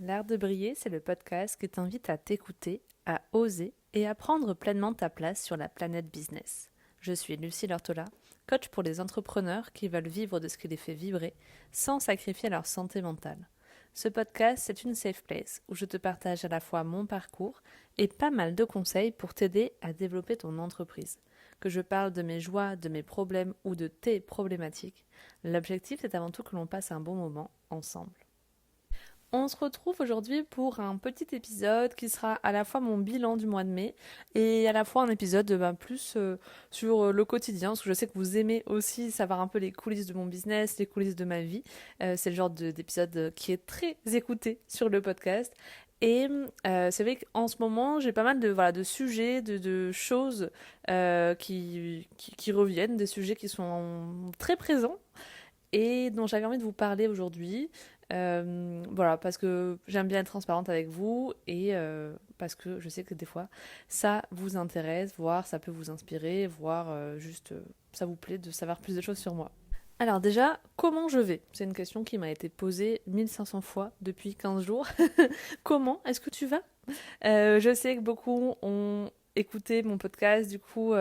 L'art de briller, c'est le podcast qui t'invite à t'écouter, à oser et à prendre pleinement ta place sur la planète business. Je suis Lucie Lortola, coach pour les entrepreneurs qui veulent vivre de ce qui les fait vibrer sans sacrifier leur santé mentale. Ce podcast, c'est une safe place où je te partage à la fois mon parcours et pas mal de conseils pour t'aider à développer ton entreprise. Que je parle de mes joies, de mes problèmes ou de tes problématiques, l'objectif est avant tout que l'on passe un bon moment ensemble. On se retrouve aujourd'hui pour un petit épisode qui sera à la fois mon bilan du mois de mai et à la fois un épisode plus sur le quotidien, parce que je sais que vous aimez aussi savoir un peu les coulisses de mon business, les coulisses de ma vie. C'est le genre d'épisode qui est très écouté sur le podcast. Et c'est vrai qu'en ce moment, j'ai pas mal de sujets, de choses qui reviennent, des sujets qui sont très présents et dont j'avais envie de vous parler aujourd'hui. Voilà, parce que j'aime bien être transparente avec vous et parce que je sais que des fois ça vous intéresse, voire ça peut vous inspirer, voire ça vous plaît de savoir plus de choses sur moi. Alors déjà, comment je vais? C'est une question qui m'a été posée 1500 fois depuis 15 jours. Comment est-ce que tu vas? Je sais que beaucoup ont écouté mon podcast du coup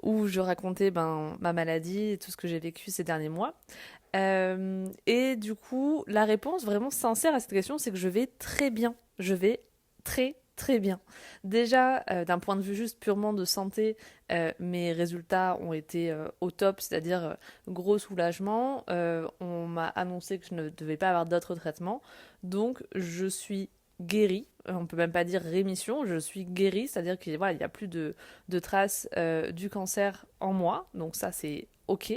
où je racontais ma maladie et tout ce que j'ai vécu ces derniers mois. Et du coup, la réponse vraiment sincère à cette question, c'est que je vais très bien. Je vais très très bien. Déjà, d'un point de vue juste purement de santé, mes résultats ont été au top, c'est-à-dire gros soulagement. On m'a annoncé que je ne devais pas avoir d'autres traitements. Donc, je suis guérie. On peut même pas dire rémission, je suis guérie, c'est-à-dire qu'il voilà, il y a plus de traces du cancer en moi. Donc ça, c'est OK.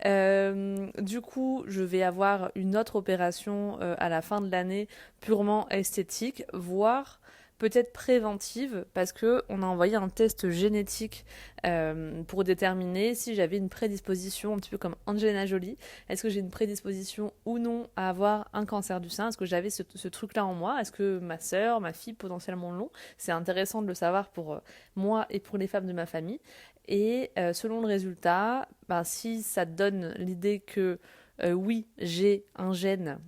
Du coup, je vais avoir une autre opération à la fin de l'année purement esthétique, voire peut-être préventive, parce que on a envoyé un test génétique pour déterminer si j'avais une prédisposition, un petit peu comme Angelina Jolie. Est-ce que j'ai une prédisposition ou non à avoir un cancer du sein? Est-ce que j'avais ce truc-là en moi? Est-ce que ma sœur, ma fille potentiellement l'ont? C'est intéressant de le savoir pour moi et pour les femmes de ma famille. Et selon le résultat, si ça te donne l'idée que oui, j'ai un gène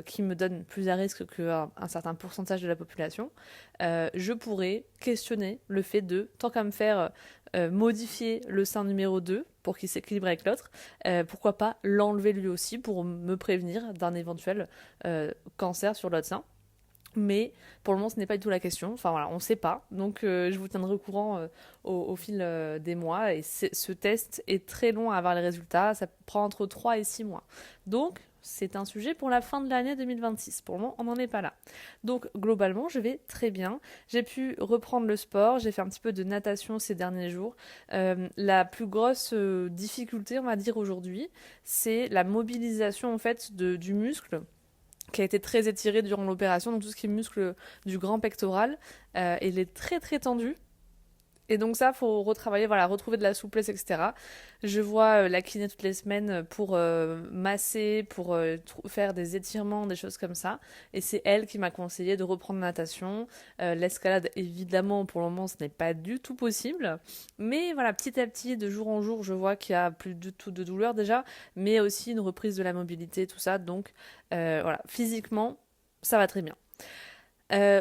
qui me donne plus à risque qu'un certain pourcentage de la population, je pourrais questionner le fait de, tant qu'à me faire modifier le sein numéro 2 pour qu'il s'équilibre avec l'autre, pourquoi pas l'enlever lui aussi pour me prévenir d'un éventuel cancer sur l'autre sein. Mais pour le moment, ce n'est pas du tout la question. Enfin voilà, on ne sait pas. Donc je vous tiendrai au courant au fil des mois. Et ce test est très long à avoir les résultats. Ça prend entre 3 et 6 mois. Donc c'est un sujet pour la fin de l'année 2026. Pour le moment, on n'en est pas là. Donc globalement, je vais très bien. J'ai pu reprendre le sport. J'ai fait un petit peu de natation ces derniers jours. La plus grosse difficulté, on va dire aujourd'hui, c'est la mobilisation en fait du muscle qui a été très étiré durant l'opération, donc tout ce qui est muscle du grand pectoral, il est très très tendu. Et donc ça, faut retravailler, voilà, retrouver de la souplesse, etc. Je vois la kiné toutes les semaines pour masser, pour faire des étirements, des choses comme ça. Et c'est elle qui m'a conseillé de reprendre la natation. L'escalade, évidemment, pour le moment, ce n'est pas du tout possible. Mais voilà, petit à petit, de jour en jour, je vois qu'il y a plus du tout de douleur déjà, mais aussi une reprise de la mobilité, tout ça. Donc voilà, physiquement, ça va très bien.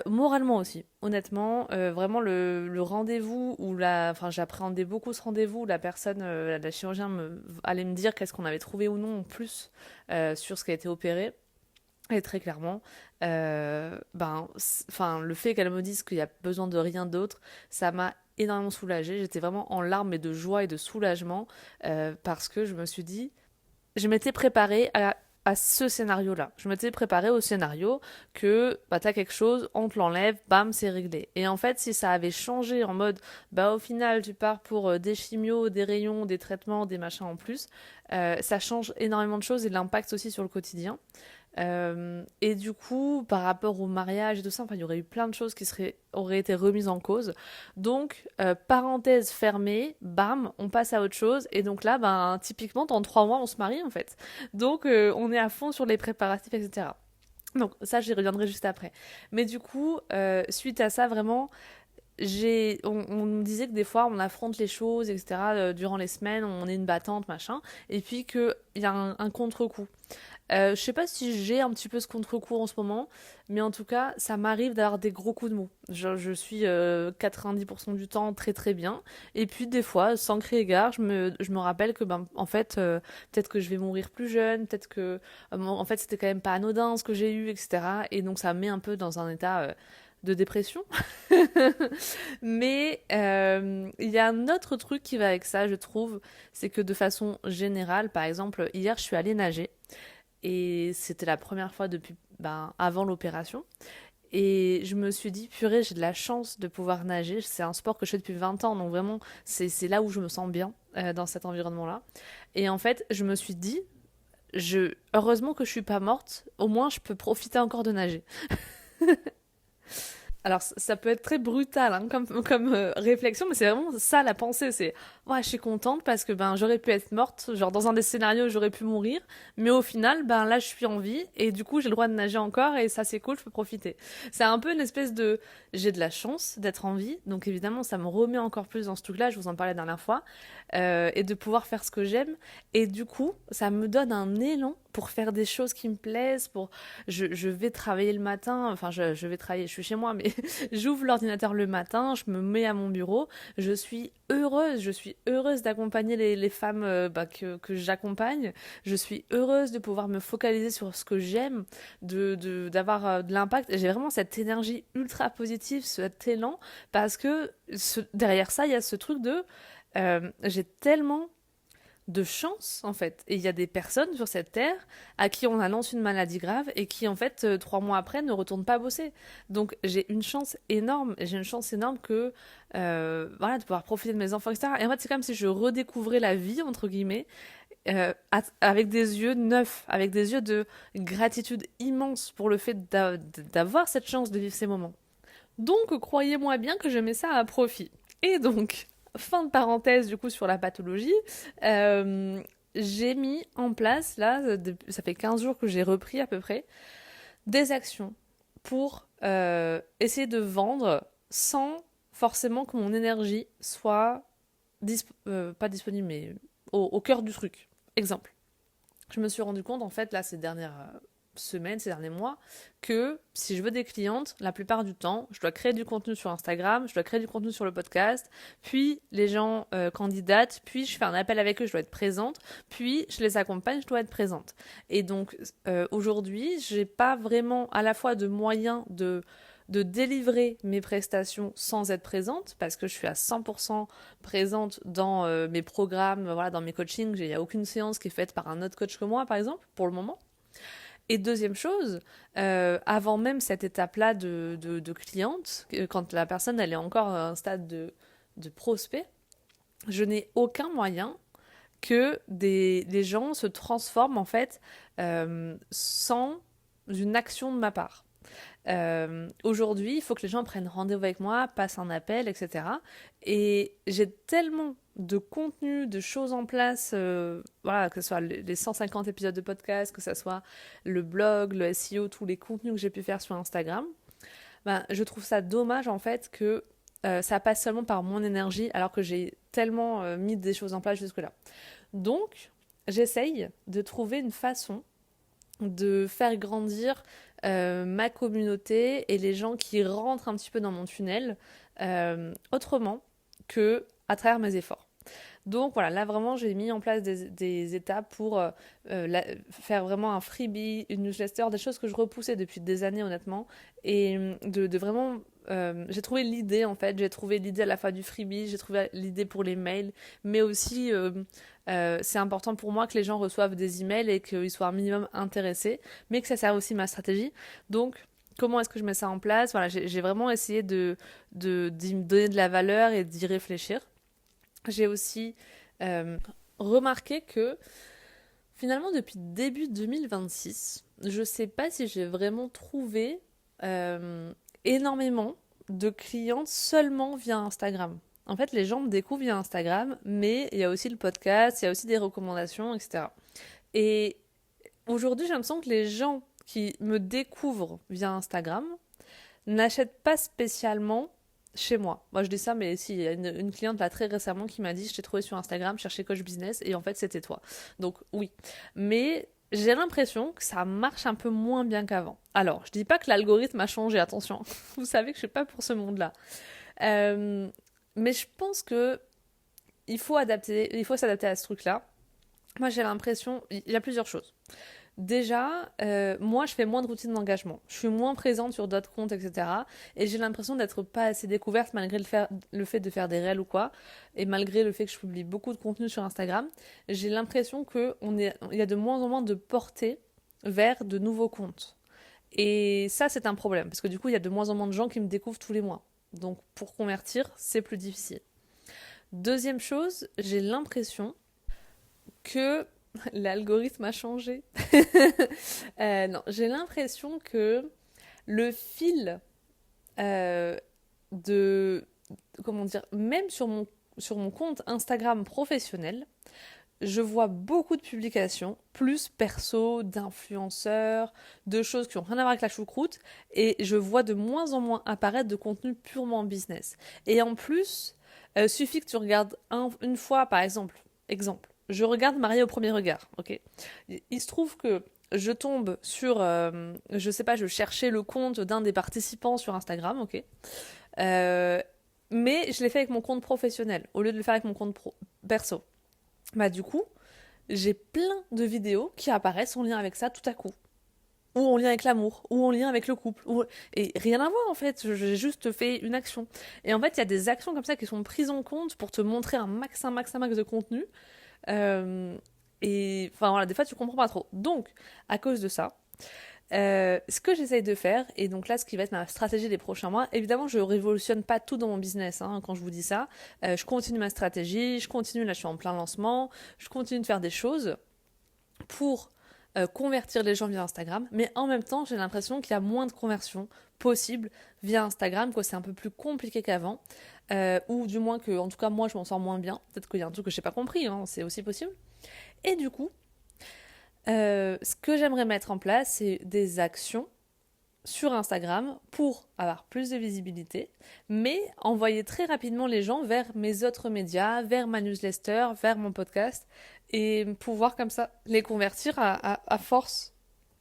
Moralement aussi, honnêtement, vraiment le rendez-vous où enfin j'appréhendais beaucoup ce rendez-vous où la personne, la chirurgien allait me dire qu'est-ce qu'on avait trouvé ou non en plus sur ce qui a été opéré. Et très clairement, enfin le fait qu'elle me dise qu'il y a besoin de rien d'autre, ça m'a énormément soulagée. J'étais vraiment en larmes et de joie et de soulagement parce que je me suis dit, je m'étais préparée à ce scénario-là. Je m'étais préparée au scénario que t'as quelque chose, on te l'enlève, bam, c'est réglé. Et en fait, si ça avait changé en mode, au final, tu pars pour des chimios, des rayons, des traitements, des machins en plus, ça change énormément de choses et l'impact aussi sur le quotidien. Et du coup, par rapport au mariage et tout ça, enfin, il y aurait eu plein de choses qui auraient été remises en cause. Donc, parenthèse fermée, bam, on passe à autre chose. Et donc là, typiquement, dans 3 mois, on se marie en fait. Donc, on est à fond sur les préparatifs, etc. Donc, ça, j'y reviendrai juste après. Mais du coup, suite à ça, vraiment, on me disait que des fois on affronte les choses, etc. Durant les semaines, on est une battante, machin, et puis qu'il y a un contre-coup. Je sais pas si j'ai un petit peu ce contre-coup en ce moment, mais en tout cas, ça m'arrive d'avoir des gros coups de mou. Je suis 90% du temps très très bien, et puis des fois, sans crier gare, je me rappelle que ben, en fait, peut-être que je vais mourir plus jeune, peut-être que en fait c'était quand même pas anodin ce que j'ai eu, etc. Et donc ça me met un peu dans un état de dépression. Mais il y a un autre truc qui va avec ça, je trouve, c'est que de façon générale, par exemple, hier je suis allée nager. Et c'était la première fois depuis avant l'opération. Et je me suis dit, purée, j'ai de la chance de pouvoir nager. C'est un sport que je fais depuis 20 ans, donc vraiment, c'est là où je me sens bien, dans cet environnement-là. Et en fait, je me suis dit, heureusement que je suis pas morte, au moins je peux profiter encore de nager. Alors, ça peut être très brutal hein, comme réflexion, mais c'est vraiment ça la pensée. C'est, ouais, je suis contente parce que ben j'aurais pu être morte, genre dans un des scénarios j'aurais pu mourir, mais au final, ben là je suis en vie et du coup j'ai le droit de nager encore et ça c'est cool, je peux profiter. C'est un peu une espèce de, j'ai de la chance d'être en vie, donc évidemment ça me remet encore plus dans ce truc-là. Je vous en parlais la dernière fois, et de pouvoir faire ce que j'aime et du coup ça me donne un élan pour faire des choses qui me plaisent, je vais travailler le matin, enfin je vais travailler, je suis chez moi, mais j'ouvre l'ordinateur le matin, je me mets à mon bureau, je suis heureuse d'accompagner les femmes que j'accompagne, je suis heureuse de pouvoir me focaliser sur ce que j'aime, d'avoir de l'impact. J'ai vraiment cette énergie ultra positive, cet élan, parce que derrière ça, il y a ce truc de j'ai tellement de chance en fait. Et il y a des personnes sur cette terre à qui on annonce une maladie grave et qui en fait 3 mois après ne retournent pas bosser. Donc j'ai une chance énorme, et j'ai une chance énorme que voilà, de pouvoir profiter de mes enfants, etc. Et en fait c'est comme si je redécouvrais la vie entre guillemets, avec des yeux neufs, avec des yeux de gratitude immense pour le fait d'avoir cette chance de vivre ces moments. Donc croyez-moi bien que je mets ça à profit. Et donc, fin de parenthèse du coup sur la pathologie, euh, j'ai mis en place, là, ça fait 15 jours que j'ai repris à peu près, des actions pour essayer de vendre sans forcément que mon énergie soit pas disponible, mais au cœur du truc. Exemple. Je me suis rendu compte, en fait, là, ces dernières semaines, ces derniers mois, que si je veux des clientes, la plupart du temps, je dois créer du contenu sur Instagram, je dois créer du contenu sur le podcast, puis les gens candidatent, puis je fais un appel avec eux, je dois être présente, puis je les accompagne, je dois être présente. Et donc, aujourd'hui, j'ai pas vraiment à la fois de moyens de délivrer mes prestations sans être présente, parce que je suis à 100% présente dans mes programmes, voilà, dans mes coachings. Il n'y a aucune séance qui est faite par un autre coach que moi, par exemple, pour le moment. Et deuxième chose, avant même cette étape-là de cliente, quand la personne elle est encore à un stade de prospect, je n'ai aucun moyen que les gens se transforment en fait sans une action de ma part. Aujourd'hui, il faut que les gens prennent rendez-vous avec moi, passent un appel, etc. Et j'ai tellement de contenu, de choses en place, voilà, que ce soit les 150 épisodes de podcast, que ce soit le blog, le SEO, tous les contenus que j'ai pu faire sur Instagram, ben, je trouve ça dommage en fait que ça passe seulement par mon énergie alors que j'ai tellement mis des choses en place jusque-là. Donc, j'essaye de trouver une façon de faire grandir ma communauté et les gens qui rentrent un petit peu dans mon tunnel autrement que à travers mes efforts. Donc voilà, là vraiment j'ai mis en place des étapes pour faire vraiment un freebie, une newsletter, des choses que je repoussais depuis des années honnêtement, et de vraiment j'ai trouvé l'idée en fait, j'ai trouvé l'idée à la fois du freebie, j'ai trouvé l'idée pour les mails, mais aussi c'est important pour moi que les gens reçoivent des emails et qu'ils soient un minimum intéressés, mais que ça sert aussi ma stratégie. Donc comment est-ce que je mets ça en place? Voilà, j'ai vraiment essayé d'y donner de la valeur et d'y réfléchir. J'ai aussi remarqué que finalement depuis début 2026, je sais pas si j'ai vraiment trouvé énormément de clientes seulement via Instagram. En fait, les gens me découvrent via Instagram, mais il y a aussi le podcast, il y a aussi des recommandations, etc. Et aujourd'hui, j'ai l'impression que les gens qui me découvrent via Instagram n'achètent pas spécialement chez moi. Moi, je dis ça, mais si, il y a une cliente là très récemment qui m'a dit, je t'ai trouvé sur Instagram, chercher coach business, et en fait, c'était toi. Donc, oui. Mais j'ai l'impression que ça marche un peu moins bien qu'avant. Alors, je dis pas que l'algorithme a changé, attention. Vous savez que je suis pas pour ce monde-là. Euh, mais je pense que il faut s'adapter à ce truc-là. Moi, j'ai l'impression, il y a plusieurs choses. Déjà, moi, je fais moins de routine d'engagement. Je suis moins présente sur d'autres comptes, etc. Et j'ai l'impression d'être pas assez découverte malgré le fait de faire des réels ou quoi. Et malgré le fait que je publie beaucoup de contenu sur Instagram, j'ai l'impression il y a de moins en moins de portée vers de nouveaux comptes. Et ça, c'est un problème. Parce que du coup, il y a de moins en moins de gens qui me découvrent tous les mois. Donc, pour convertir, c'est plus difficile. Deuxième chose, j'ai l'impression que l'algorithme a changé. Non, j'ai l'impression que le fil euh, de... Comment dire? Même sur mon compte Instagram professionnel, je vois beaucoup de publications, plus perso, d'influenceurs, de choses qui n'ont rien à voir avec la choucroute, et je vois de moins en moins apparaître de contenu purement business. Et en plus, suffit que tu regardes une fois, par exemple, je regarde Mariée au premier regard, ok. Il se trouve que je tombe sur, je sais pas, je cherchais le compte d'un des participants sur Instagram, ok. Euh, mais je l'ai fait avec mon compte professionnel, au lieu de le faire avec mon compte perso. Bah du coup, j'ai plein de vidéos qui apparaissent en lien avec ça tout à coup. Ou en lien avec l'amour, ou en lien avec le couple. Et rien à voir en fait, j'ai juste fait une action. Et en fait, il y a des actions comme ça qui sont prises en compte pour te montrer un max de contenu. Euh, et enfin voilà, des fois tu comprends pas trop. Donc, à cause de ça, ce que j'essaye de faire, et donc là ce qui va être ma stratégie des prochains mois, évidemment je révolutionne pas tout dans mon business hein, quand je vous dis ça, je continue ma stratégie, je continue, là je suis en plein lancement, je continue de faire des choses pour convertir les gens via Instagram, mais en même temps j'ai l'impression qu'il y a moins de conversions possibles via Instagram, que c'est un peu plus compliqué qu'avant, ou du moins que en tout cas moi je m'en sors moins bien, peut-être qu'il y a un truc que j'ai pas compris, hein, c'est aussi possible, et du coup ce que j'aimerais mettre en place, c'est des actions sur Instagram pour avoir plus de visibilité, mais envoyer très rapidement les gens vers mes autres médias, vers ma newsletter, vers mon podcast, et pouvoir comme ça les convertir à force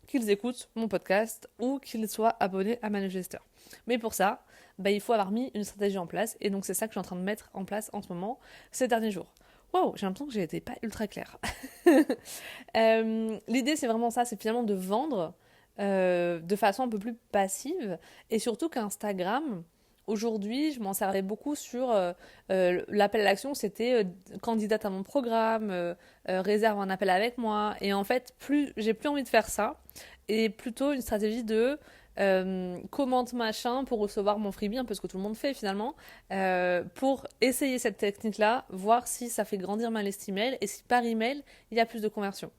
qu'ils écoutent mon podcast ou qu'ils soient abonnés à ma newsletter. Mais pour ça, bah, il faut avoir mis une stratégie en place, et donc c'est ça que je suis en train de mettre en place en ce moment, ces derniers jours. Waouh, j'ai l'impression que j'ai été pas ultra claire. L'idée, c'est vraiment ça, c'est finalement de vendre de façon un peu plus passive. Et surtout qu'Instagram, aujourd'hui, je m'en servais beaucoup sur l'appel à l'action, c'était candidate à mon programme, réserve un appel avec moi. Et en fait, j'ai plus envie de faire ça. Et plutôt une stratégie de commente machin pour recevoir mon freebie, un peu ce que tout le monde fait finalement, pour essayer cette technique-là, voir si ça fait grandir ma liste email et si par email il y a plus de conversion.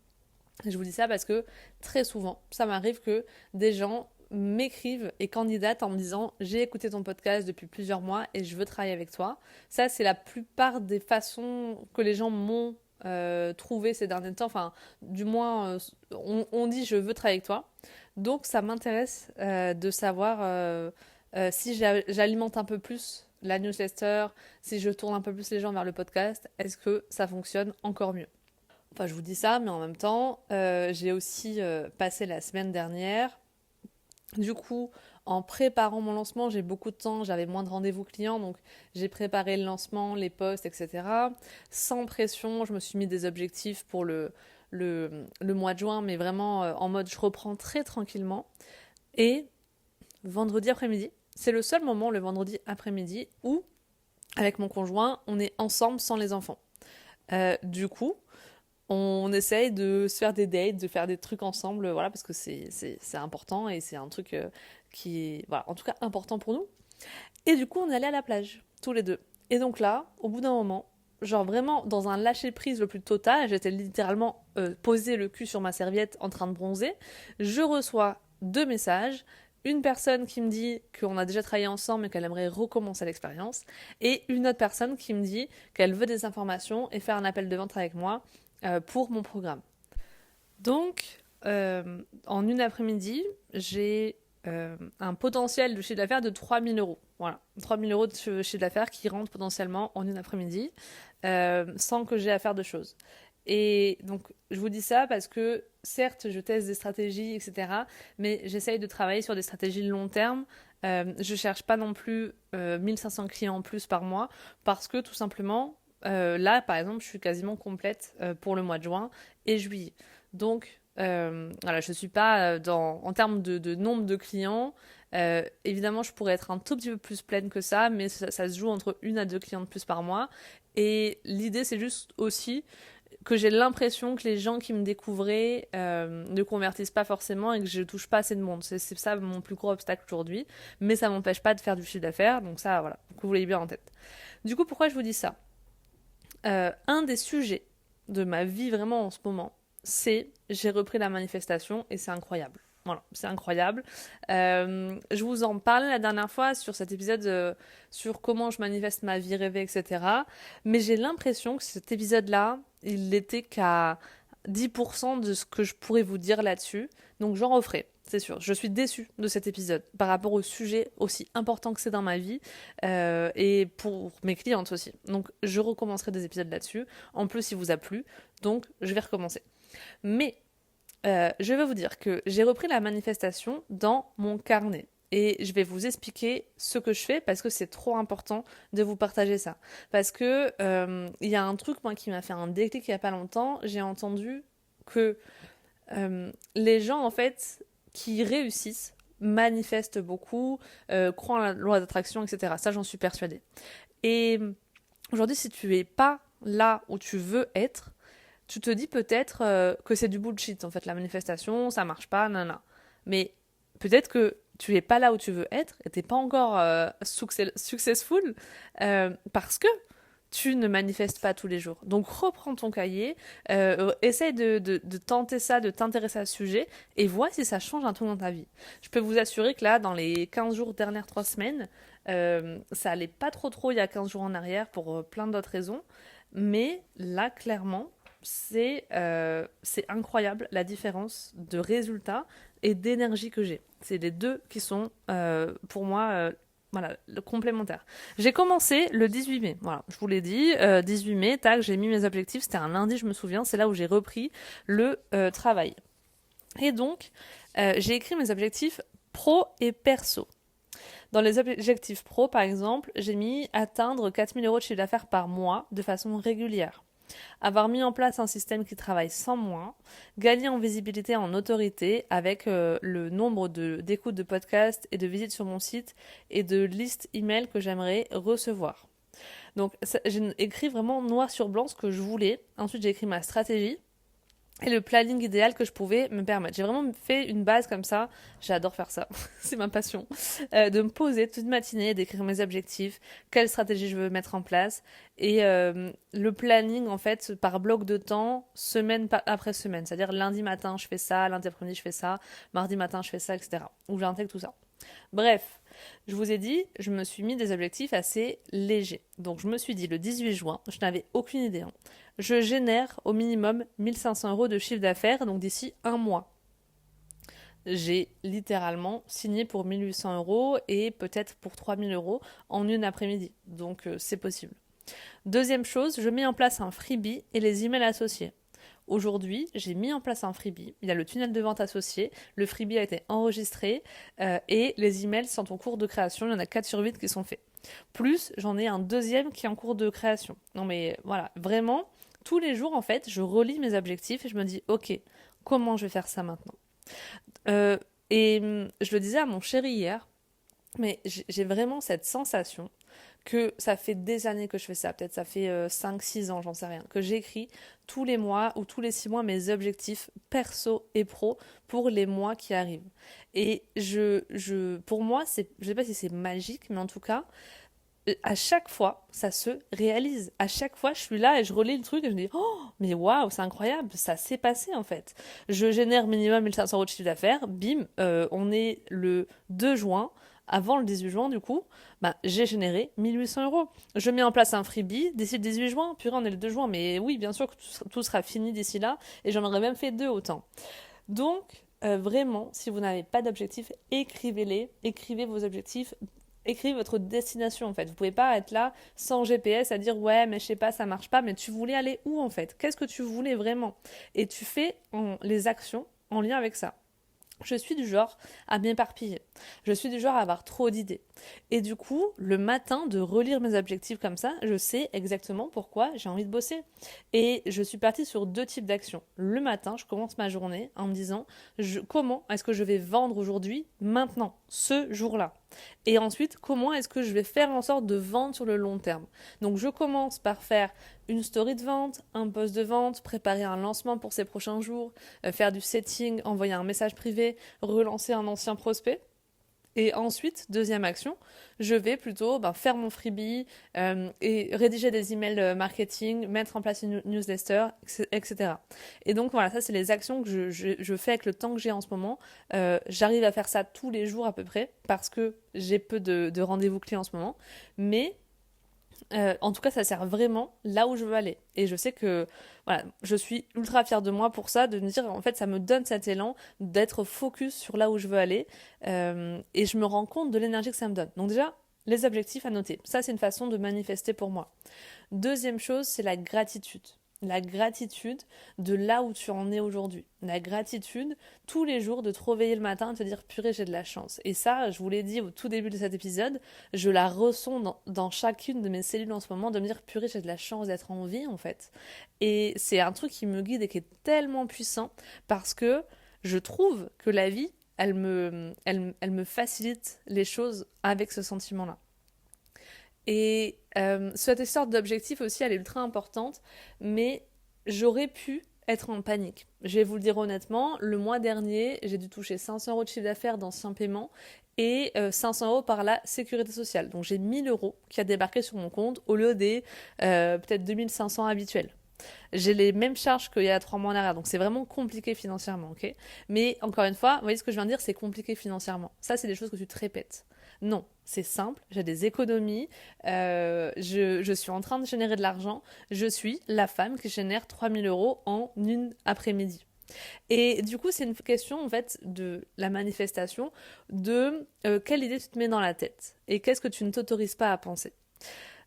Je vous dis ça parce que très souvent, ça m'arrive que des gens m'écrivent et candidatent en me disant j'ai écouté ton podcast depuis plusieurs mois et je veux travailler avec toi. Ça, c'est la plupart des façons que les gens m'ont trouvé ces derniers temps. Enfin, du moins, on dit je veux travailler avec toi. Donc, ça m'intéresse de savoir si j'alimente un peu plus la newsletter, si je tourne un peu plus les gens vers le podcast, est-ce que ça fonctionne encore mieux? Enfin, je vous dis ça, mais en même temps, j'ai aussi passé la semaine dernière. Du coup, en préparant mon lancement, j'ai beaucoup de temps, j'avais moins de rendez-vous clients, donc j'ai préparé le lancement, les posts, etc. Sans pression, je me suis mis des objectifs pour le mois de juin, mais vraiment en mode je reprends très tranquillement. Et vendredi après-midi, c'est le seul moment, le vendredi après-midi, où, avec mon conjoint, on est ensemble sans les enfants. Du coup, on essaye de se faire des dates, de faire des trucs ensemble, voilà, parce que c'est important et c'est un truc qui est, voilà, en tout cas important pour nous. Et du coup, on est allé à la plage, tous les deux. Et donc là, au bout d'un moment, genre vraiment dans un lâcher-prise le plus total, j'étais littéralement posé le cul sur ma serviette en train de bronzer, je reçois deux messages. Une personne qui me dit qu'on a déjà travaillé ensemble et qu'elle aimerait recommencer l'expérience, et une autre personne qui me dit qu'elle veut des informations et faire un appel de vente avec moi pour mon programme. Donc, en une après-midi, j'ai un potentiel de chiffre d'affaires de 3 000 euros. Voilà, 3 000 euros de chiffre d'affaires qui rentrent potentiellement en une après-midi sans que j'ai à faire de choses. Et donc, je vous dis ça parce que, certes, je teste des stratégies, etc., mais j'essaye de travailler sur des stratégies long terme. Je cherche pas non plus 1500 clients en plus par mois parce que, tout simplement, là, par exemple, je suis quasiment complète pour le mois de juin et juillet. Donc, voilà, je suis pas en termes de nombre de clients. Évidemment, je pourrais être un tout petit peu plus pleine que ça, mais ça se joue entre 1 à 2 clients de plus par mois. Et l'idée, c'est juste aussi que j'ai l'impression que les gens qui me découvraient ne convertissent pas forcément et que je touche pas assez de monde. C'est ça mon plus gros obstacle aujourd'hui, mais ça m'empêche pas de faire du chiffre d'affaires, donc ça, voilà, que vous l'ayez bien en tête. Du coup, pourquoi je vous dis ça? Un des sujets de ma vie vraiment en ce moment, c'est j'ai repris la manifestation et c'est incroyable. Voilà, c'est incroyable. Je vous en parlais la dernière fois sur cet épisode sur comment je manifeste ma vie rêvée, etc. Mais j'ai l'impression que cet épisode-là, il n'était qu'à 10% de ce que je pourrais vous dire là-dessus. Donc j'en referai, c'est sûr. Je suis déçue de cet épisode par rapport au sujet aussi important que c'est dans ma vie et pour mes clientes aussi. Donc je recommencerai des épisodes là-dessus. En plus, il vous a plu, donc je vais recommencer. Mais je vais vous dire que j'ai repris la manifestation dans mon carnet. Et je vais vous expliquer ce que je fais parce que c'est trop important de vous partager ça. Parce que il y a un truc moi qui m'a fait un déclic il y a pas longtemps. J'ai entendu que les gens en fait qui réussissent manifestent beaucoup, croient en la loi d'attraction, etc. Ça j'en suis persuadée. Et aujourd'hui si tu es pas là où tu veux être, tu te dis peut-être que c'est du bullshit en fait la manifestation, ça marche pas, nanana. Mais peut-être que tu es pas là où tu veux être et t'es pas encore successful parce que tu ne manifestes pas tous les jours. Donc reprends ton cahier, essaye de tenter ça, de t'intéresser à ce sujet et vois si ça change un truc dans ta vie. Je peux vous assurer que là, dans les 15 jours, dernières 3 semaines, ça allait pas trop il y a 15 jours en arrière pour plein d'autres raisons. Mais là, clairement, c'est incroyable la différence de résultats et d'énergie que j'ai. C'est les deux qui sont pour moi voilà, complémentaires. J'ai commencé le 18 mai, voilà, je vous l'ai dit, 18 mai, tac, j'ai mis mes objectifs, c'était un lundi, je me souviens, c'est là où j'ai repris le travail. Et donc, j'ai écrit mes objectifs pro et perso. Dans les objectifs pro, par exemple, j'ai mis atteindre 4 000 euros de chiffre d'affaires par mois de façon régulière. Avoir mis en place un système qui travaille sans moi, gagner en visibilité, en autorité avec le nombre d'écoutes de podcasts et de visites sur mon site et de listes email que j'aimerais recevoir. Donc j'ai écrit vraiment noir sur blanc ce que je voulais. Ensuite j'ai écrit ma stratégie et le planning idéal que je pouvais me permettre. J'ai vraiment fait une base comme ça, j'adore faire ça, c'est ma passion, de me poser toute matinée, d'écrire mes objectifs, quelle stratégie je veux mettre en place, et le planning en fait par bloc de temps, semaine après semaine, c'est-à-dire lundi matin je fais ça, lundi après-midi je fais ça, mardi matin je fais ça, etc. Où j'intègre tout ça. Bref, je vous ai dit, je me suis mis des objectifs assez légers. Donc je me suis dit le 18 juin, je n'avais aucune idée, hein, je génère au minimum 1500 euros de chiffre d'affaires, donc d'ici un mois. J'ai littéralement signé pour 1800 euros et peut-être pour 3000 euros en une après-midi. Donc c'est possible. Deuxième chose, je mets en place un freebie et les emails associés. Aujourd'hui, j'ai mis en place un freebie. Il y a le tunnel de vente associé. Le freebie a été enregistré et les emails sont en cours de création. Il y en a 4 sur 8 qui sont faits. Plus, j'en ai un deuxième qui est en cours de création. Non mais voilà, vraiment, tous les jours, en fait, je relis mes objectifs et je me dis, ok, comment je vais faire ça maintenant et je le disais à mon chéri hier, mais j'ai vraiment cette sensation que ça fait des années que je fais ça, peut-être ça fait 5-6 ans, j'en sais rien, que j'écris tous les mois ou tous les 6 mois mes objectifs perso et pro pour les mois qui arrivent. Et pour moi, je sais pas si c'est magique, mais en tout cas, à chaque fois, ça se réalise. À chaque fois, je suis là et je relis le truc et je me dis, oh, mais waouh, c'est incroyable, ça s'est passé en fait. Je génère minimum 1500 euros de chiffre d'affaires, bim, on est le 2 juin, avant le 18 juin du coup, j'ai généré 1800 euros. Je mets en place un freebie d'ici le 18 juin, purée, on est le 2 juin, mais oui, bien sûr que tout sera fini d'ici là et j'en aurais même fait 2 autant. Donc, vraiment, si vous n'avez pas d'objectif, écrivez-les, écrivez vos objectifs, écrivez votre destination en fait. Vous pouvez pas être là sans GPS à dire ouais mais je sais pas ça marche pas, mais tu voulais aller où en fait? Qu'est-ce que tu voulais vraiment? Et tu fais les actions en lien avec ça. Je suis du genre à m'éparpiller. Je suis du genre à avoir trop d'idées. Et du coup, le matin, de relire mes objectifs comme ça, je sais exactement pourquoi j'ai envie de bosser. Et je suis partie sur deux types d'actions. Le matin, je commence ma journée en me disant comment est-ce que je vais vendre aujourd'hui, maintenant, ce jour-là. Et ensuite, comment est-ce que je vais faire en sorte de vendre sur le long terme. Donc je commence par faire une story de vente, un post de vente, préparer un lancement pour ces prochains jours, faire du setting, envoyer un message privé, relancer un ancien prospect. Et ensuite, deuxième action, je vais plutôt faire mon freebie et rédiger des emails marketing, mettre en place une newsletter, etc. Et donc voilà, ça c'est les actions que je fais avec le temps que j'ai en ce moment. J'arrive à faire ça tous les jours à peu près parce que j'ai peu de rendez-vous clients en ce moment. Mais en tout cas, ça sert vraiment là où je veux aller. Et je sais que voilà, je suis ultra fière de moi pour ça, de me dire en fait, ça me donne cet élan d'être focus sur là où je veux aller. Et je me rends compte de l'énergie que ça me donne. Donc déjà, les objectifs à noter. Ça, c'est une façon de manifester pour moi. Deuxième chose, c'est la gratitude. La gratitude de là où tu en es aujourd'hui. La gratitude tous les jours de te réveiller le matin et de te dire purée, j'ai de la chance. Et ça, je vous l'ai dit au tout début de cet épisode, je la ressens dans chacune de mes cellules en ce moment, de me dire purée, j'ai de la chance d'être en vie en fait. Et c'est un truc qui me guide et qui est tellement puissant parce que je trouve que la vie, elle me facilite les choses avec ce sentiment-là. Et cette histoire d'objectif aussi, elle est ultra importante, mais j'aurais pu être en panique. Je vais vous le dire honnêtement, le mois dernier, j'ai dû toucher 500 euros de chiffre d'affaires d'anciens paiements et 500 euros par la sécurité sociale. Donc j'ai 1000 euros qui a débarqué sur mon compte au lieu des peut-être 2500 habituels. J'ai les mêmes charges qu'il y a 3 mois en arrière, donc c'est vraiment compliqué financièrement, ok? Mais encore une fois, vous voyez ce que je viens de dire, c'est compliqué financièrement. Ça, c'est des choses que tu te répètes. Non, c'est simple, j'ai des économies, je suis en train de générer de l'argent, je suis la femme qui génère 3000 euros en une après-midi. Et du coup, c'est une question en fait de la manifestation de quelle idée tu te mets dans la tête et qu'est-ce que tu ne t'autorises pas à penser.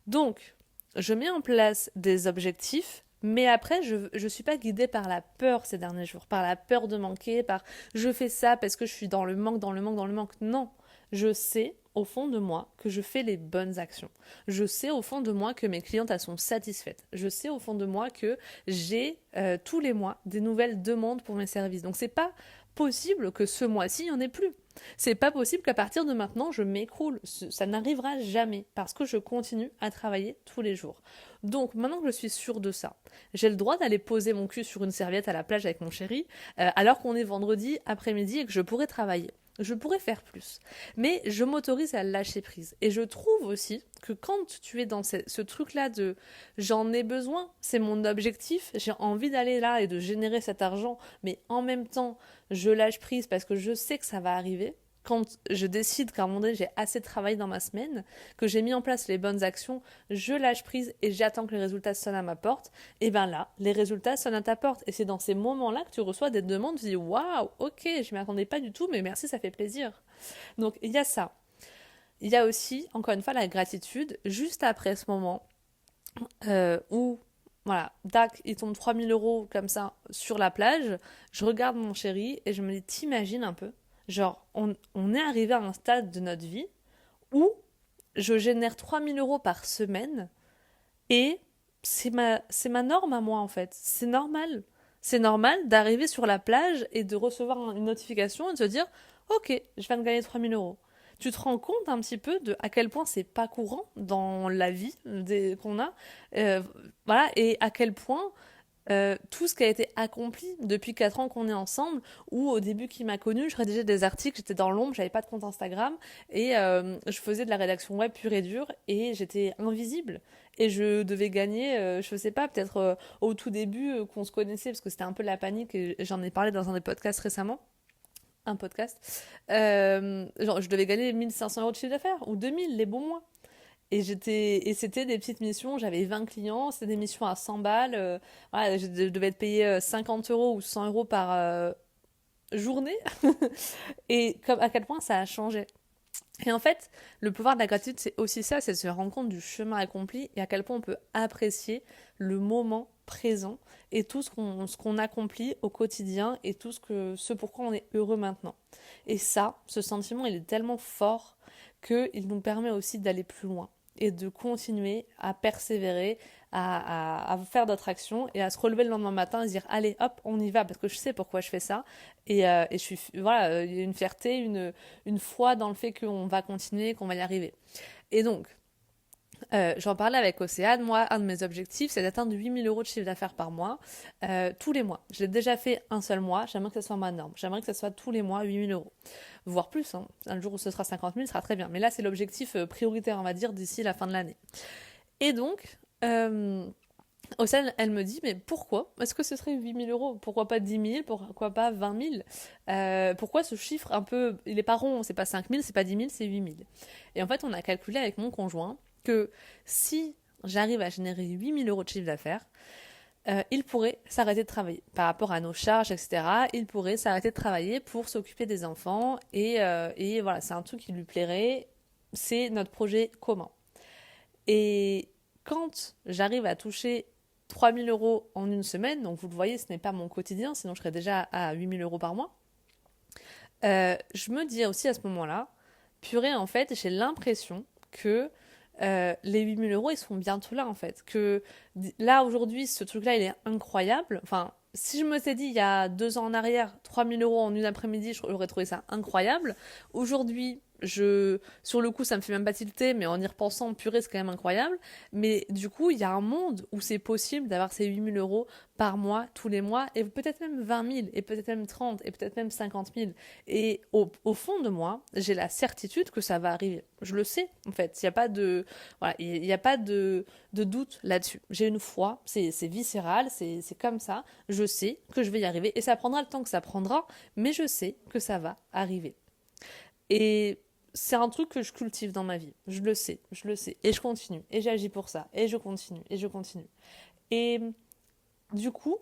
Donc, je mets en place des objectifs, mais après, je ne suis pas guidée par la peur ces derniers jours, par la peur de manquer, par je fais ça parce que je suis dans le manque, dans le manque, dans le manque. Non, je sais au fond de moi que je fais les bonnes actions. Je sais au fond de moi que mes clientes elles sont satisfaites. Je sais au fond de moi que j'ai tous les mois des nouvelles demandes pour mes services. Donc c'est pas possible que ce mois-ci il n'y en ait plus. C'est pas possible qu'à partir de maintenant je m'écroule. Ça n'arrivera jamais parce que je continue à travailler tous les jours. Donc maintenant que je suis sûre de ça, j'ai le droit d'aller poser mon cul sur une serviette à la plage avec mon chéri alors qu'on est vendredi après-midi et que je pourrais travailler. Je pourrais faire plus. Mais je m'autorise à lâcher prise. Et je trouve aussi que quand tu es dans ce truc-là de j'en ai besoin, c'est mon objectif, j'ai envie d'aller là et de générer cet argent, mais en même temps, je lâche prise parce que je sais que ça va arriver. Quand je décide qu'à un moment donné, j'ai assez de travail dans ma semaine, que j'ai mis en place les bonnes actions, je lâche prise et j'attends que les résultats sonnent à ma porte, et bien là, les résultats sonnent à ta porte. Et c'est dans ces moments-là que tu reçois des demandes, tu dis waouh, ok, je m'y attendais pas du tout, mais merci, ça fait plaisir. Donc il y a ça. Il y a aussi, encore une fois, la gratitude, juste après ce moment où voilà, tac, il tombe 3000 euros comme ça sur la plage. Je regarde mon chéri et je me dis, t'imagines un peu, genre, on est arrivé à un stade de notre vie où je génère 3000 euros par semaine et c'est ma norme à moi en fait. C'est normal. C'est normal d'arriver sur la plage et de recevoir une notification et de se dire, ok, je viens de gagner 3000 euros. Tu te rends compte un petit peu de à quel point c'est pas courant dans la vie qu'on a, voilà, et à quel point tout ce qui a été accompli depuis 4 ans qu'on est ensemble, où au début qui m'a connue, je rédigeais des articles, j'étais dans l'ombre, j'avais pas de compte Instagram, et je faisais de la rédaction web pure et dure, et j'étais invisible. Et je devais gagner, je sais pas, peut-être au tout début qu'on se connaissait, parce que c'était un peu la panique, et j'en ai parlé dans un des podcasts récemment, un podcast, genre je devais gagner 1500 euros de chiffre d'affaires, ou 2000 les bons mois. Et c'était des petites missions, j'avais 20 clients, c'était des missions à 100 balles, voilà, je devais être payé 50 euros ou 100 euros par, journée et comme à quel point ça a changé. Et en fait, le pouvoir de la gratitude, c'est aussi ça, c'est de se rendre compte du chemin accompli et à quel point on peut apprécier le moment présent et tout ce qu'on accomplit au quotidien et tout ce pourquoi on est heureux maintenant. Et ça, ce sentiment, il est tellement fort qu'il nous permet aussi d'aller plus loin et de continuer à persévérer, à faire d'autres actions et à se relever le lendemain matin et se dire allez hop on y va parce que je sais pourquoi je fais ça et je suis voilà il y a une fierté, une foi dans le fait qu'on va continuer, qu'on va y arriver. Et donc j'en parlais avec Océane, moi un de mes objectifs c'est d'atteindre 8 000 € de chiffre d'affaires par mois, tous les mois. Je l'ai déjà fait un seul mois, j'aimerais que ce soit ma norme, j'aimerais que ce soit tous les mois 8 000 €, voire plus, hein. Un jour où ce sera 50 000 ce sera très bien, mais là c'est l'objectif prioritaire on va dire d'ici la fin de l'année. Et donc Océane, elle me dit, mais pourquoi est-ce que ce serait 8 000 €? Pourquoi pas 10 000? Pourquoi pas 20 000? Pourquoi ce chiffre un peu... Il est pas rond, c'est pas 5 000, c'est pas 10 000, c'est 8 000. Et en fait, on a calculé avec mon conjoint que si j'arrive à générer 8 000 € de chiffre d'affaires, il pourrait s'arrêter de travailler. Par rapport à nos charges, etc., il pourrait s'arrêter de travailler pour s'occuper des enfants. Et voilà, c'est un truc qui lui plairait. C'est notre projet commun. Et quand j'arrive à toucher 3 000 € en une semaine, donc vous le voyez, ce n'est pas mon quotidien, sinon je serais déjà à 8 000 € par mois, je me dis aussi à ce moment-là, purée, en fait, j'ai l'impression que les 8 000 €, ils sont bientôt là, en fait. Que là, aujourd'hui, ce truc-là, il est incroyable. Enfin, si je me suis dit il y a 2 ans en arrière, 3 000 € en une après-midi, j'aurais trouvé ça incroyable. Aujourd'hui, sur le coup, ça me fait même pas tilter, mais en y repensant, purée, c'est quand même incroyable. Mais du coup, il y a un monde où c'est possible d'avoir ces 8 000 € par mois, tous les mois, et peut-être même 20 000, et peut-être même 30, et peut-être même 50 000. Et au fond de moi, j'ai la certitude que ça va arriver. Je le sais, en fait. Il n'y a pas de, voilà, il n'y a pas de doute là-dessus. J'ai une foi, c'est viscéral, c'est comme ça. Je sais que je vais y arriver, et ça prendra le temps que ça prendra, mais je sais que ça va arriver. Et c'est un truc que je cultive dans ma vie. Je le sais, je le sais. Et je continue. Et j'agis pour ça. Et je continue. Et je continue. Et du coup,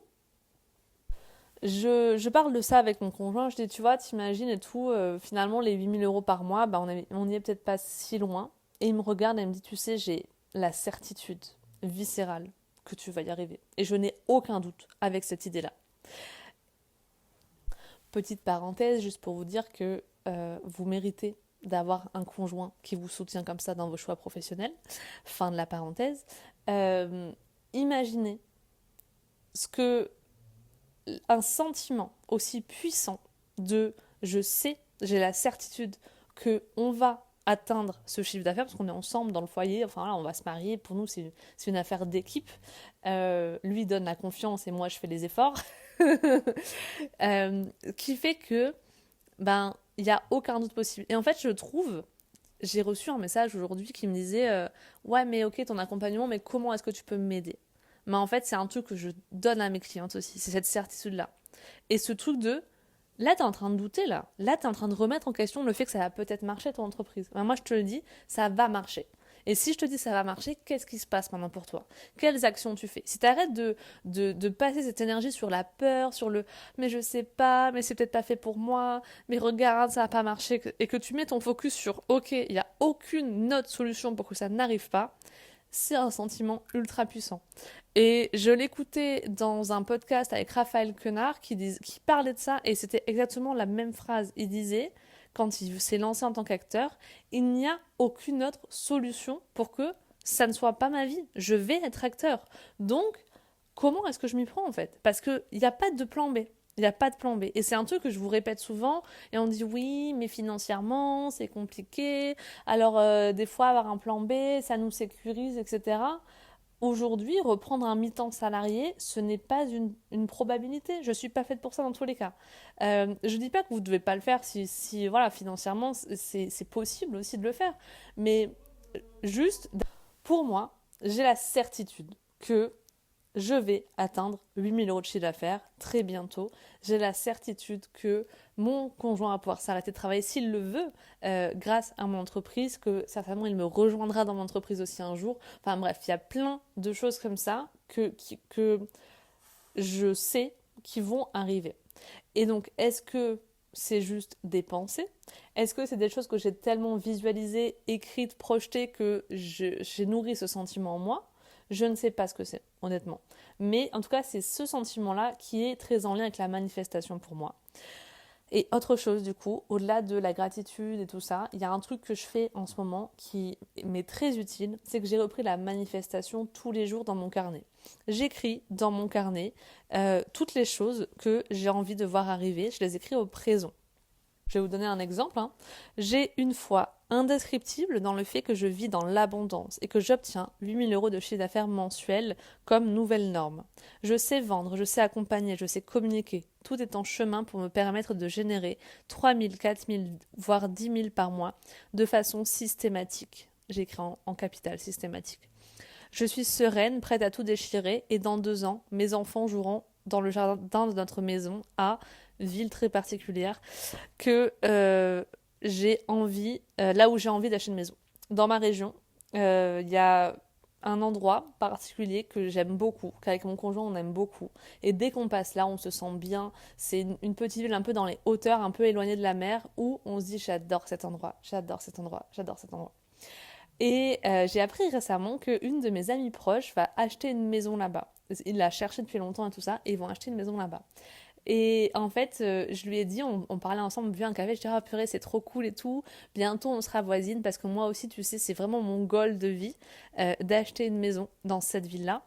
je parle de ça avec mon conjoint. Je dis, tu vois, t'imagines et tout, finalement, les 8 000 € par mois, bah, on n'y est peut-être pas si loin. Et il me regarde et il me dit, tu sais, j'ai la certitude viscérale que tu vas y arriver. Et je n'ai aucun doute avec cette idée-là. Petite parenthèse, juste pour vous dire que vous méritez d'avoir un conjoint qui vous soutient comme ça dans vos choix professionnels. Fin de la parenthèse. Imaginez ce que un sentiment aussi puissant de je sais, j'ai la certitude que on va atteindre ce chiffre d'affaires parce qu'on est ensemble dans le foyer, enfin là on va se marier, pour nous c'est une affaire d'équipe. Lui donne la confiance et moi je fais les efforts. Qui fait que ben il n'y a aucun doute possible. Et en fait je trouve, j'ai reçu un message aujourd'hui qui me disait ouais mais ok ton accompagnement mais comment est-ce que tu peux m'aider? Mais en fait c'est un truc que je donne à mes clientes aussi, c'est cette certitude là. Et ce truc de là t'es en train de douter là t'es en train de remettre en question le fait que ça va peut-être marcher ton entreprise. Ben, moi je te le dis, ça va marcher. Et si je te dis ça va marcher, qu'est-ce qui se passe maintenant pour toi? Quelles actions tu fais? Si tu arrêtes de passer cette énergie sur la peur, sur le mais je sais pas, mais c'est peut-être pas fait pour moi, mais regarde, ça va pas marcher, et que tu mets ton focus sur ok, il n'y a aucune autre solution pour que ça n'arrive pas, c'est un sentiment ultra puissant. Et je l'écoutais dans un podcast avec Raphaël Quenard qui parlait de ça et c'était exactement la même phrase. Il disait, quand il s'est lancé en tant qu'acteur, il n'y a aucune autre solution pour que ça ne soit pas ma vie. Je vais être acteur. Donc, comment est-ce que je m'y prends en fait? Parce qu'il n'y a pas de plan B. Il n'y a pas de plan B. Et c'est un truc que je vous répète souvent. Et on dit oui, mais financièrement, c'est compliqué. Alors, des fois, avoir un plan B, ça nous sécurise, etc. Aujourd'hui, reprendre un mi-temps salarié, ce n'est pas une probabilité. Je ne suis pas faite pour ça dans tous les cas. Je ne dis pas que vous ne devez pas le faire si voilà, financièrement, c'est possible aussi de le faire. Mais juste, pour moi, j'ai la certitude que je vais atteindre 8 000 € de chiffre d'affaires très bientôt. J'ai la certitude que mon conjoint va pouvoir s'arrêter de travailler s'il le veut grâce à mon entreprise, que certainement il me rejoindra dans mon entreprise aussi un jour. Enfin bref, il y a plein de choses comme ça que je sais qui vont arriver. Et donc, est-ce que c'est juste des pensées? Est-ce que c'est des choses que j'ai tellement visualisées, écrites, projetées que j'ai nourri ce sentiment en moi? Je ne sais pas ce que c'est, honnêtement. Mais en tout cas, c'est ce sentiment-là qui est très en lien avec la manifestation pour moi. Et autre chose, du coup, au-delà de la gratitude et tout ça, il y a un truc que je fais en ce moment qui m'est très utile, c'est que j'ai repris la manifestation tous les jours dans mon carnet. J'écris dans mon carnet toutes les choses que j'ai envie de voir arriver, je les écris au présent. Je vais vous donner un exemple, hein. J'ai une foi indescriptible dans le fait que je vis dans l'abondance et que j'obtiens 8 000 € de chiffre d'affaires mensuel comme nouvelle norme. Je sais vendre, je sais accompagner, je sais communiquer. Tout est en chemin pour me permettre de générer 3 000, 4 000, voire 10 000 par mois de façon systématique. J'écris en capital systématique. Je suis sereine, prête à tout déchirer et dans 2 ans, mes enfants joueront dans le jardin de notre maison à ville très particulière que j'ai envie, là où j'ai envie d'acheter une maison. Dans ma région, il y a un endroit particulier que j'aime beaucoup, qu'avec mon conjoint on aime beaucoup. Et dès qu'on passe là, on se sent bien. C'est une petite ville un peu dans les hauteurs, un peu éloignée de la mer, où on se dit j'adore cet endroit, j'adore cet endroit, j'adore cet endroit. Et j'ai appris récemment qu'une de mes amies proches va acheter une maison là-bas. Il l'a cherché depuis longtemps et tout ça, et ils vont acheter une maison là-bas. Et en fait, je lui ai dit, on parlait ensemble, on buvait un café, je dis ah purée, c'est trop cool et tout. Bientôt on sera voisines parce que moi aussi, tu sais, c'est vraiment mon goal de vie d'acheter une maison dans cette ville-là.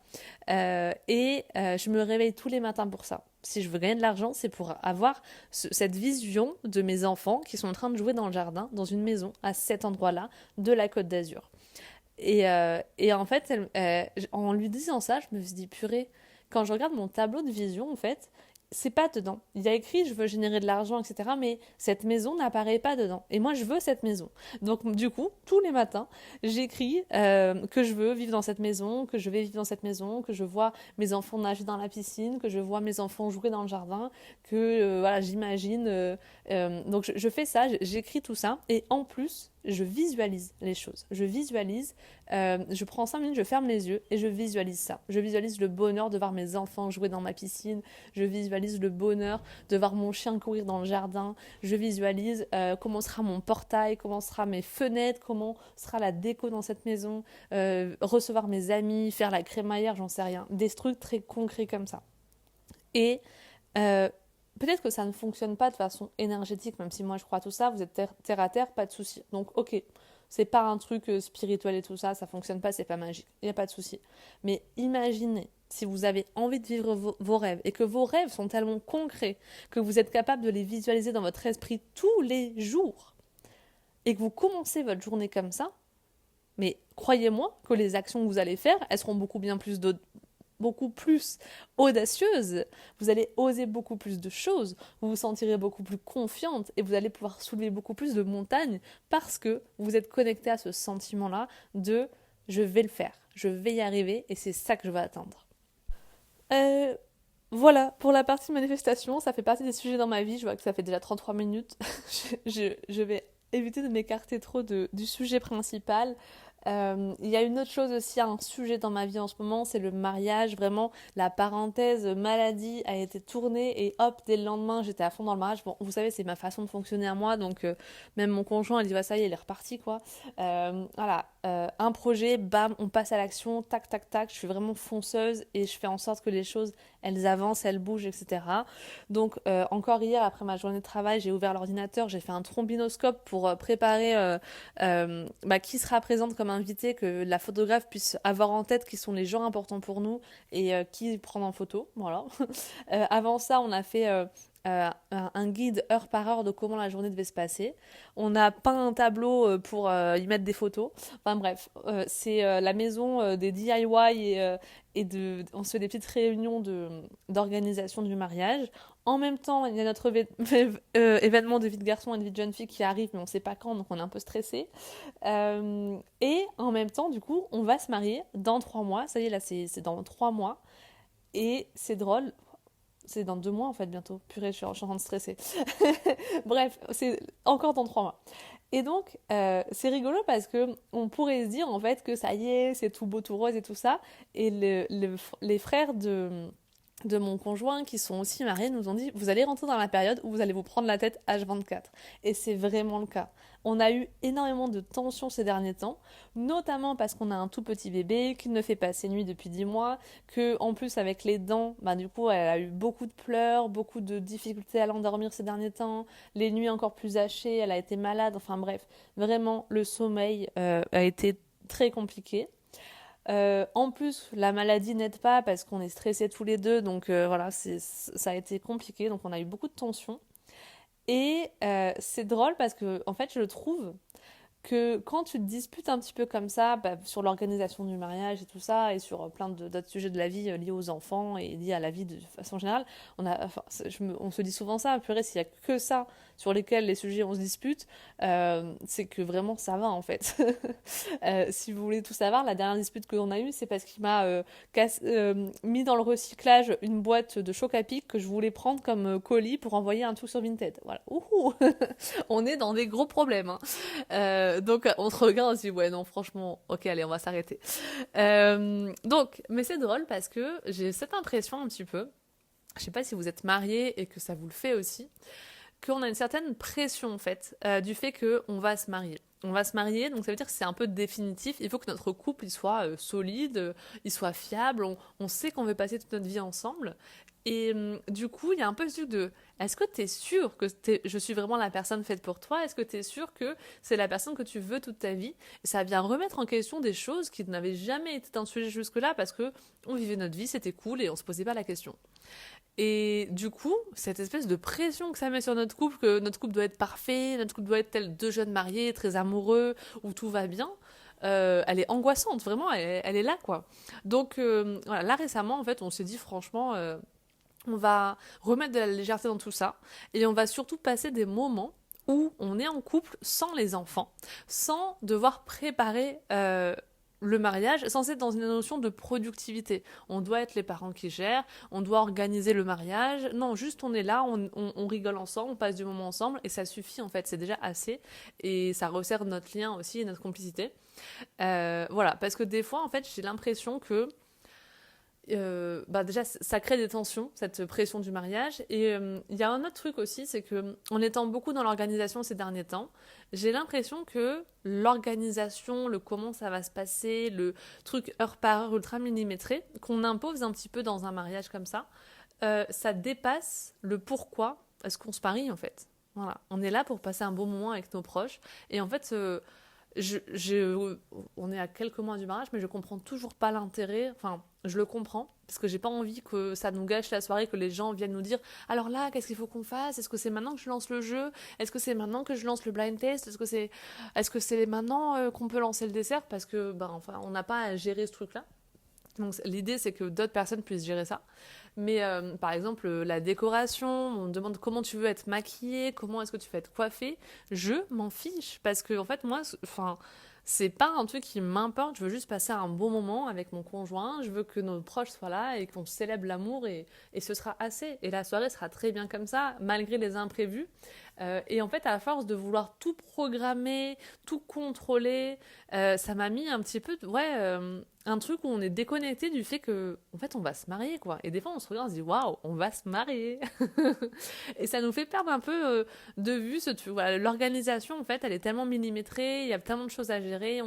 Je me réveille tous les matins pour ça. Si je veux gagner de l'argent, c'est pour avoir cette vision de mes enfants qui sont en train de jouer dans le jardin, dans une maison, à cet endroit-là, de la Côte d'Azur. Et en fait, en lui disant ça, je me suis dit, purée, quand je regarde mon tableau de vision, en fait, c'est pas dedans. Il y a écrit, je veux générer de l'argent, etc. Mais cette maison n'apparaît pas dedans. Et moi, je veux cette maison. Donc, du coup, tous les matins, j'écris que je veux vivre dans cette maison, que je vais vivre dans cette maison, que je vois mes enfants nager dans la piscine, que je vois mes enfants jouer dans le jardin, que voilà, j'imagine. Donc, je fais ça, j'écris tout ça. Et en plus, je visualise les choses. Je visualise, je prends 5 minutes, je ferme les yeux et je visualise ça. Je visualise le bonheur de voir mes enfants jouer dans ma piscine. Je visualise le bonheur de voir mon chien courir dans le jardin. Je visualise comment sera mon portail, comment sera mes fenêtres, comment sera la déco dans cette maison, recevoir mes amis, faire la crémaillère, j'en sais rien. Des trucs très concrets comme ça. Et peut-être que ça ne fonctionne pas de façon énergétique, même si moi je crois à tout ça, vous êtes terre à terre, pas de souci. Donc ok, c'est pas un truc spirituel et tout ça, ça fonctionne pas, c'est pas magique, il n'y a pas de souci. Mais imaginez, si vous avez envie de vivre vos rêves et que vos rêves sont tellement concrets que vous êtes capable de les visualiser dans votre esprit tous les jours et que vous commencez votre journée comme ça, mais croyez-moi que les actions que vous allez faire, elles seront beaucoup plus audacieuse, vous allez oser beaucoup plus de choses, vous vous sentirez beaucoup plus confiante et vous allez pouvoir soulever beaucoup plus de montagnes parce que vous êtes connecté à ce sentiment-là de je vais le faire, je vais y arriver et c'est ça que je vais atteindre. Euh, voilà, pour la partie manifestation, ça fait partie des sujets dans ma vie, je vois que ça fait déjà 33 minutes, je vais éviter de m'écarter trop du sujet principal. Il y a une autre chose aussi, un sujet dans ma vie en ce moment, c'est le mariage. Vraiment, la parenthèse maladie a été tournée et hop, dès le lendemain, j'étais à fond dans le mariage. Bon, vous savez, c'est ma façon de fonctionner à moi, donc même mon conjoint, il dit, bah, ça y est, il est reparti, quoi. Voilà, un projet, bam, on passe à l'action, tac, tac, tac. Je suis vraiment fonceuse et je fais en sorte que les choses, elles avancent, elles bougent, etc. Donc, encore hier, après ma journée de travail, j'ai ouvert l'ordinateur, j'ai fait un trombinoscope pour préparer qui sera présente comme invité, que la photographe puisse avoir en tête qui sont les gens importants pour nous et qui prendre en photo. Voilà. Avant ça, on a fait un guide heure par heure de comment la journée devait se passer. On a peint un tableau pour y mettre des photos. Enfin bref, c'est la maison des DIY on se fait des petites réunions d'organisation du mariage. En même temps, il y a notre événement de vie de garçon et de vie de jeune fille qui arrive, mais on ne sait pas quand, donc on est un peu stressé. Et en même temps, du coup, on va se marier dans 3 mois. Ça y est, là, c'est dans 3 mois. Et c'est drôle. C'est dans 2 mois, en fait, bientôt. Purée, je suis en train de stresser. Bref, c'est encore dans 3 mois. Et donc, c'est rigolo parce que on pourrait se dire, en fait, que ça y est, c'est tout beau, tout rose et tout ça. Et les frères de mon conjoint qui sont aussi mariés nous ont dit vous allez rentrer dans la période où vous allez vous prendre la tête H24. Et c'est vraiment le cas. On a eu énormément de tensions ces derniers temps, notamment parce qu'on a un tout petit bébé qui ne fait pas ses nuits depuis 10 mois, que en plus avec les dents, bah, du coup elle a eu beaucoup de pleurs, beaucoup de difficultés à l'endormir ces derniers temps, les nuits encore plus hachées, elle a été malade, enfin bref, vraiment le sommeil a été très compliqué. En plus, la maladie n'aide pas parce qu'on est stressés tous les deux, donc voilà, ça a été compliqué, donc on a eu beaucoup de tensions. Et c'est drôle parce que, en fait, je trouve que quand tu te disputes un petit peu comme ça, bah, sur l'organisation du mariage et tout ça, et sur d'autres sujets de la vie liés aux enfants et liés à la vie de façon générale, on se dit souvent ça, purée, s'il y a que ça sur lesquels les sujets on se dispute, c'est que vraiment ça va en fait. Si vous voulez tout savoir, la dernière dispute qu'on a eue, c'est parce qu'il m'a mis dans le recyclage une boîte de choc à pic que je voulais prendre comme colis pour envoyer un truc sur Vinted. Voilà. Ouhou. On est dans des gros problèmes. Hein. Donc on se regarde, on se dit ouais non franchement ok allez on va s'arrêter. Donc mais c'est drôle parce que j'ai cette impression un petit peu, je sais pas si vous êtes mariés et que ça vous le fait aussi, qu'on a une certaine pression en fait du fait qu'on va se marier. On va se marier, donc ça veut dire que c'est un peu définitif. Il faut que notre couple il soit solide, il soit fiable. On sait qu'on veut passer toute notre vie ensemble. Et du coup, il y a un peu ce truc de est-ce que tu es sûr que je suis vraiment la personne faite pour toi? Est-ce que tu es sûr que c'est la personne que tu veux toute ta vie? Et ça vient remettre en question des choses qui n'avaient jamais été un sujet jusque-là parce que on vivait notre vie, c'était cool et on se posait pas la question. Et du coup, cette espèce de pression que ça met sur notre couple, que notre couple doit être parfait, notre couple doit être tel deux jeunes mariés, très amoureux, où tout va bien, elle est angoissante, vraiment, elle est là, quoi. Donc, voilà, là récemment, en fait, on s'est dit, franchement, on va remettre de la légèreté dans tout ça, et on va surtout passer des moments où on est en couple sans les enfants, sans devoir préparer le mariage, sans être dans une notion de productivité. On doit être les parents qui gèrent, on doit organiser le mariage. Non, juste on est là, on rigole ensemble, on passe du moment ensemble, et ça suffit en fait, c'est déjà assez, et ça resserre notre lien aussi et notre complicité. Voilà, parce que des fois en fait j'ai l'impression que bah déjà ça crée des tensions cette pression du mariage et il y a un autre truc aussi c'est que en étant beaucoup dans l'organisation ces derniers temps j'ai l'impression que l'organisation le comment ça va se passer le truc heure par heure ultra millimétré qu'on impose un petit peu dans un mariage comme ça dépasse le pourquoi est-ce qu'on se marie en fait voilà on est là pour passer un bon moment avec nos proches et en fait on est à quelques mois du mariage, mais je comprends toujours pas l'intérêt. Enfin, je le comprends parce que j'ai pas envie que ça nous gâche la soirée, que les gens viennent nous dire alors là, qu'est-ce qu'il faut qu'on fasse? Est-ce que c'est maintenant que je lance le jeu? Est-ce que c'est maintenant que je lance le blind test? Est-ce que c'est maintenant qu'on peut lancer le dessert? Parce que ben enfin, on n'a pas à gérer ce truc-là. Donc l'idée c'est que d'autres personnes puissent gérer ça. Mais par exemple la décoration, on me demande comment tu veux être maquillée, comment est-ce que tu veux être coiffée, je m'en fiche parce que en fait moi, enfin c'est pas un truc qui m'importe, je veux juste passer un bon moment avec mon conjoint, je veux que nos proches soient là et qu'on célèbre l'amour et ce sera assez. Et la soirée sera très bien comme ça, malgré les imprévus. Et en fait, à force de vouloir tout programmer, tout contrôler, ça m'a mis un petit peu, ouais, un truc où on est déconnecté du fait que, en fait, on va se marier, quoi. Et des fois, on se regarde, on se dit, waouh, on va se marier. Et ça nous fait perdre un peu de vue voilà, l'organisation, en fait, elle est tellement millimétrée, il y a tellement de choses à gérer,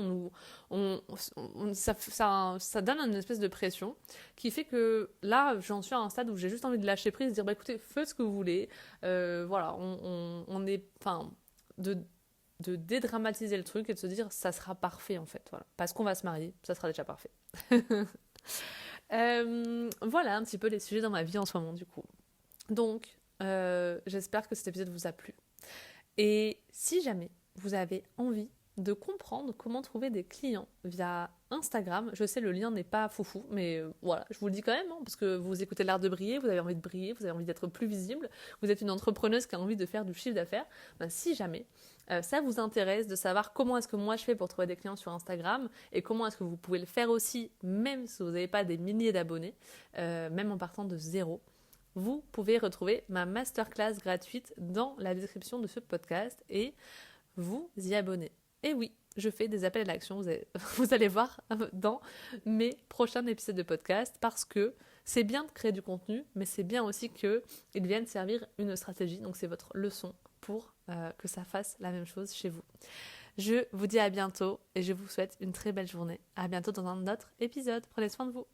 ça donne une espèce de pression qui fait que là, j'en suis à un stade où j'ai juste envie de lâcher prise, de dire, bah écoutez, faites ce que vous voulez. Voilà, on est, enfin, de dédramatiser le truc et de se dire ça sera parfait en fait, voilà. Parce qu'on va se marier, ça sera déjà parfait. Voilà un petit peu les sujets dans ma vie en ce moment du coup. Donc, j'espère que cet épisode vous a plu. Et si jamais vous avez envie de comprendre comment trouver des clients via Instagram, je sais le lien n'est pas foufou, mais voilà, je vous le dis quand même, hein, parce que vous écoutez l'art de briller, vous avez envie de briller, vous avez envie d'être plus visible, vous êtes une entrepreneuse qui a envie de faire du chiffre d'affaires, ben, si jamais ça vous intéresse de savoir comment est-ce que moi je fais pour trouver des clients sur Instagram et comment est-ce que vous pouvez le faire aussi, même si vous n'avez pas des milliers d'abonnés, même en partant de zéro, vous pouvez retrouver ma masterclass gratuite dans la description de ce podcast et vous y abonner. Et oui, je fais des appels à l'action, vous allez voir dans mes prochains épisodes de podcast parce que C'est bien de créer du contenu, mais c'est bien aussi qu'il vienne servir une stratégie. Donc c'est votre leçon pour que ça fasse la même chose chez vous. Je vous dis à bientôt et je vous souhaite une très belle journée. À bientôt dans un autre épisode. Prenez soin de vous.